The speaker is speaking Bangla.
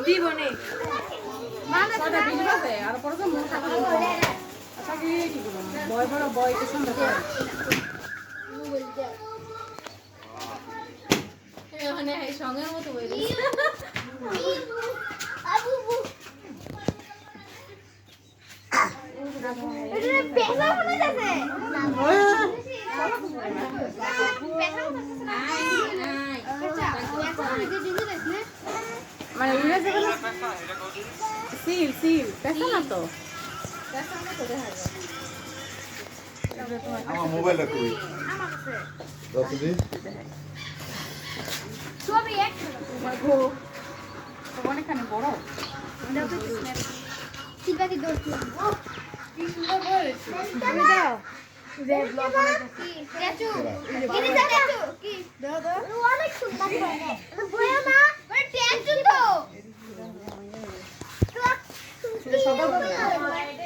দিব নে ছয়টা 20 বাজে আর পরে তো মোটা করে আচ্ছা কি করব বয় বড় বয় কি সুন্দর করে মানে এই সঙ্গের মতো বইরি এটা পেশা বলে যাচ্ছে মানে উড়ে যাবে না সিল সিল পেছা না তো আমার মোবাইলটা কই আমার কাছে ছবি এক গো অনেকখানি বড় সিলবাতি দৌড় কি সুন্দর হয়েছে তুমি দাও যে ব্লগ বানাইতেছি স্ট্যাচু এনে স্ট্যাচু কি দাও দাও অনেক সুন্দর বয়া না স্ট্যাচু তো সবার